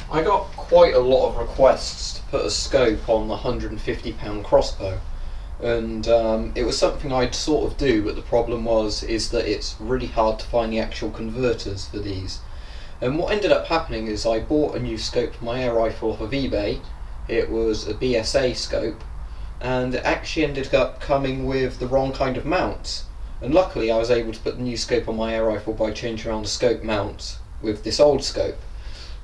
I got quite a lot of requests to put a scope on the £150 crossbow, and it was something I'd sort of do, but the problem is that it's really hard to find the actual converters for these. And what ended up happening is I bought a new scope for my air rifle off of eBay. It was a BSA scope, and it actually ended up coming with the wrong kind of mounts. And luckily I was able to put the new scope on my air rifle by changing around the scope mounts with this old scope.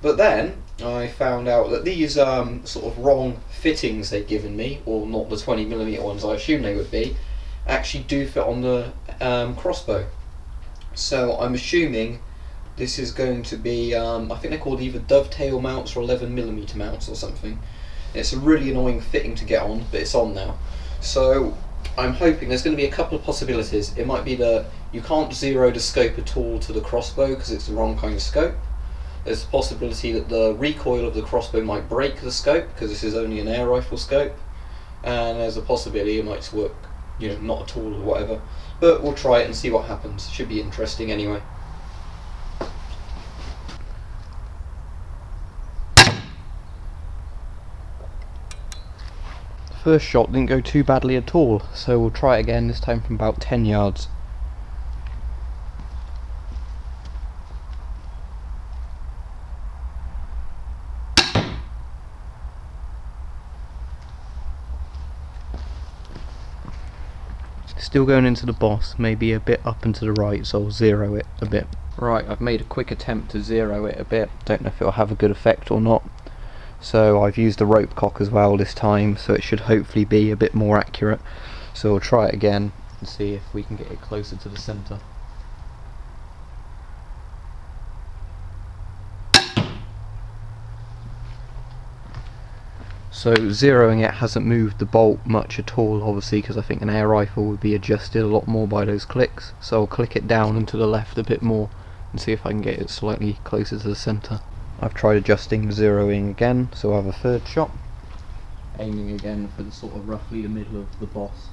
But then I found out that these sort of wrong fittings they'd given me, or not the 20mm ones I assumed they would be, actually do fit on the crossbow. So I'm assuming this is going to be, I think they're called either dovetail mounts or 11mm mounts or something. It's a really annoying fitting to get on, but it's on now. So I'm hoping there's going to be a couple of possibilities. It might be that you can't zero the scope at all to the crossbow because it's the wrong kind of scope. There's a possibility that the recoil of the crossbow might break the scope because this is only an air rifle scope, and there's a possibility it might work, not at all or whatever. But we'll try it and see what happens. Should be interesting anyway. First shot didn't go too badly at all, so we'll try it again, this time from about 10 yards. Still going into the boss, maybe a bit up and to the right, so I'll zero it a bit. Right, I've made a quick attempt to zero it a bit. Don't know if it'll have a good effect or not. So I've used the rope cock as well this time, so it should hopefully be a bit more accurate. So we'll try it again and see if we can get it closer to the centre. So zeroing it hasn't moved the bolt much at all, obviously, because I think an air rifle would be adjusted a lot more by those clicks. So I'll click it down and to the left a bit more and see if I can get it slightly closer to the centre. I've tried adjusting the zeroing again, so I'll have a third shot. Aiming again for the sort of roughly the middle of the boss.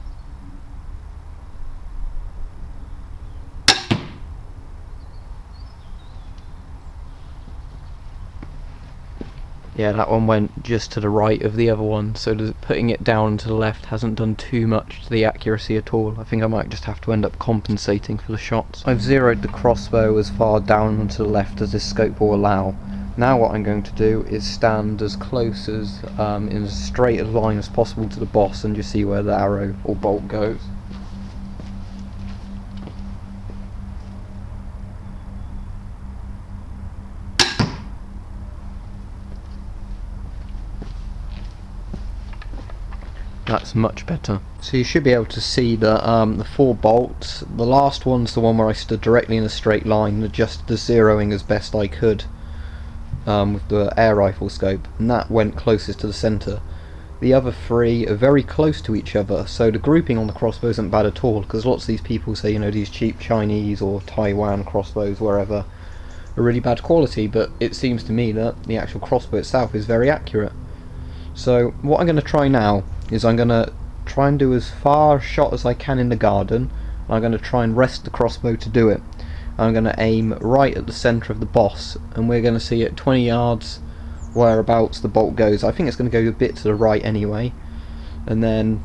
Yeah, that one went just to the right of the other one, so putting it down to the left hasn't done too much to the accuracy at all. I think I might just have to end up compensating for the shots. I've zeroed the crossbow as far down and to the left as this scope will allow. Now what I'm going to do is stand as close as in as straight a line as possible to the boss and just see where the arrow or bolt goes. That's much better. So you should be able to see that the 4 bolts, the last one's the one where I stood directly in a straight line and adjusted the zeroing as best I could with the air rifle scope, and that went closest to the centre. The other 3 are very close to each other, so the grouping on the crossbow isn't bad at all, because lots of these people say, these cheap Chinese or Taiwan crossbows, wherever, are really bad quality, but it seems to me that the actual crossbow itself is very accurate. So what I'm going to try now is I'm going to try and do as far a shot as I can in the garden. I'm going to try and rest the crossbow to do it. I'm going to aim right at the centre of the boss, and we're going to see at 20 yards whereabouts the bolt goes. I think it's going to go a bit to the right anyway, and then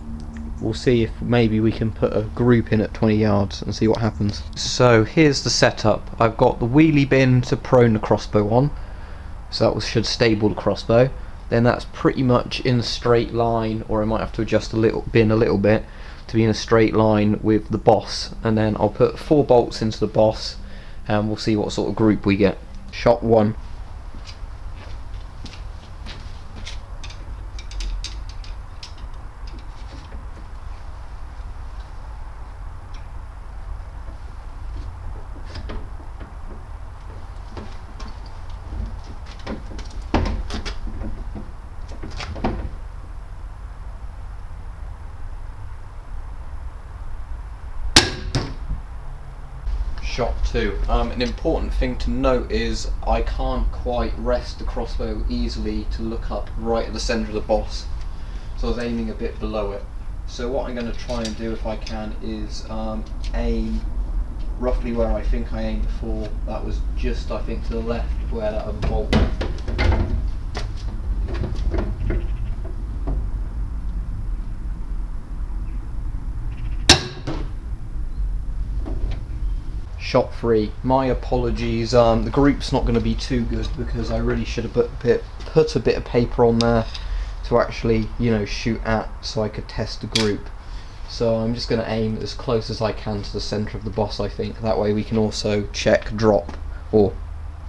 we'll see if maybe we can put a group in at 20 yards and see what happens. So here's the setup. I've got the wheelie bin to prone the crossbow on, so that should stable the crossbow. Then that's pretty much in a straight line, or I might have to adjust the bin a little bit to be in a straight line with the boss, and then I'll put 4 bolts into the boss and we'll see what sort of group we get. Shot 1. Shot 2. An important thing to note is I can't quite rest the crossbow easily to look up right at the centre of the boss, so I was aiming a bit below it. So what I'm going to try and do if I can is aim roughly where I think I aimed before. That was just, I think, to the left where that other bolt went. shot free. My apologies, the group's not going to be too good because I really should have put a bit of paper on there to actually, you know, shoot at so I could test the group. So I'm just going to aim as close as I can to the centre of the boss, I think. That way we can also check drop, or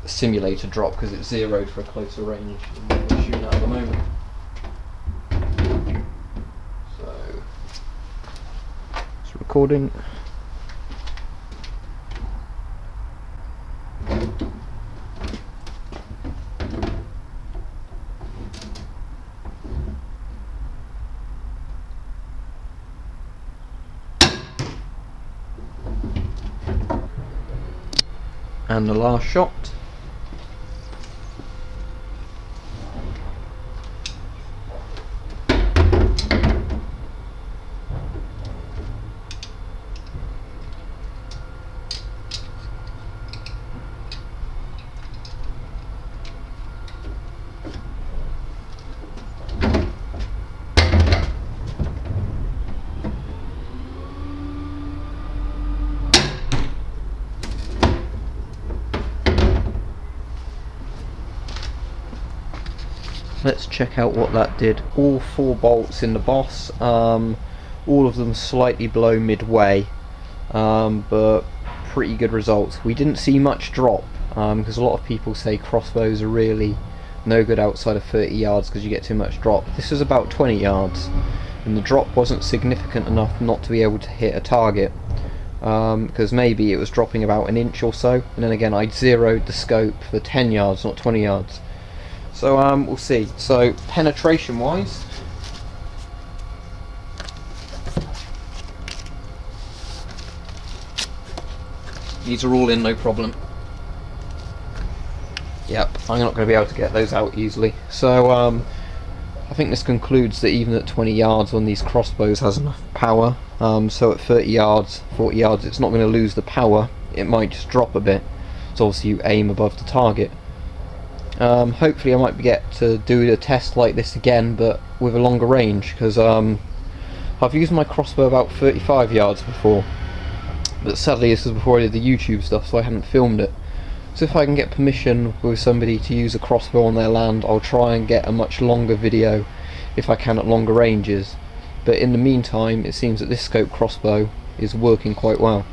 simulate a drop, because it's zeroed for a closer range than what we're shooting at the moment. So, it's recording. And the last shot. Let's check out what that did. All 4 bolts in the boss, all of them slightly below midway, but pretty good results. We didn't see much drop, because a lot of people say crossbows are really no good outside of 30 yards because you get too much drop. This was about 20 yards, and the drop wasn't significant enough not to be able to hit a target, because maybe it was dropping about an inch or so, and then again I'd zeroed the scope for 10 yards, not 20 yards. So we'll see. So penetration wise, these are all in, no problem. Yep, I'm not going to be able to get those out easily. So I think this concludes that even at 20 yards on these crossbows has enough power. So at 30 yards, 40 yards, it's not going to lose the power. It might just drop a bit. So obviously you aim above the target. Hopefully I might get to do a test like this again, but with a longer range, because I've used my crossbow about 35 yards before, but sadly this was before I did the YouTube stuff, so I hadn't filmed it. So if I can get permission with somebody to use a crossbow on their land, I'll try and get a much longer video if I can at longer ranges. But in the meantime, it seems that this scope crossbow is working quite well.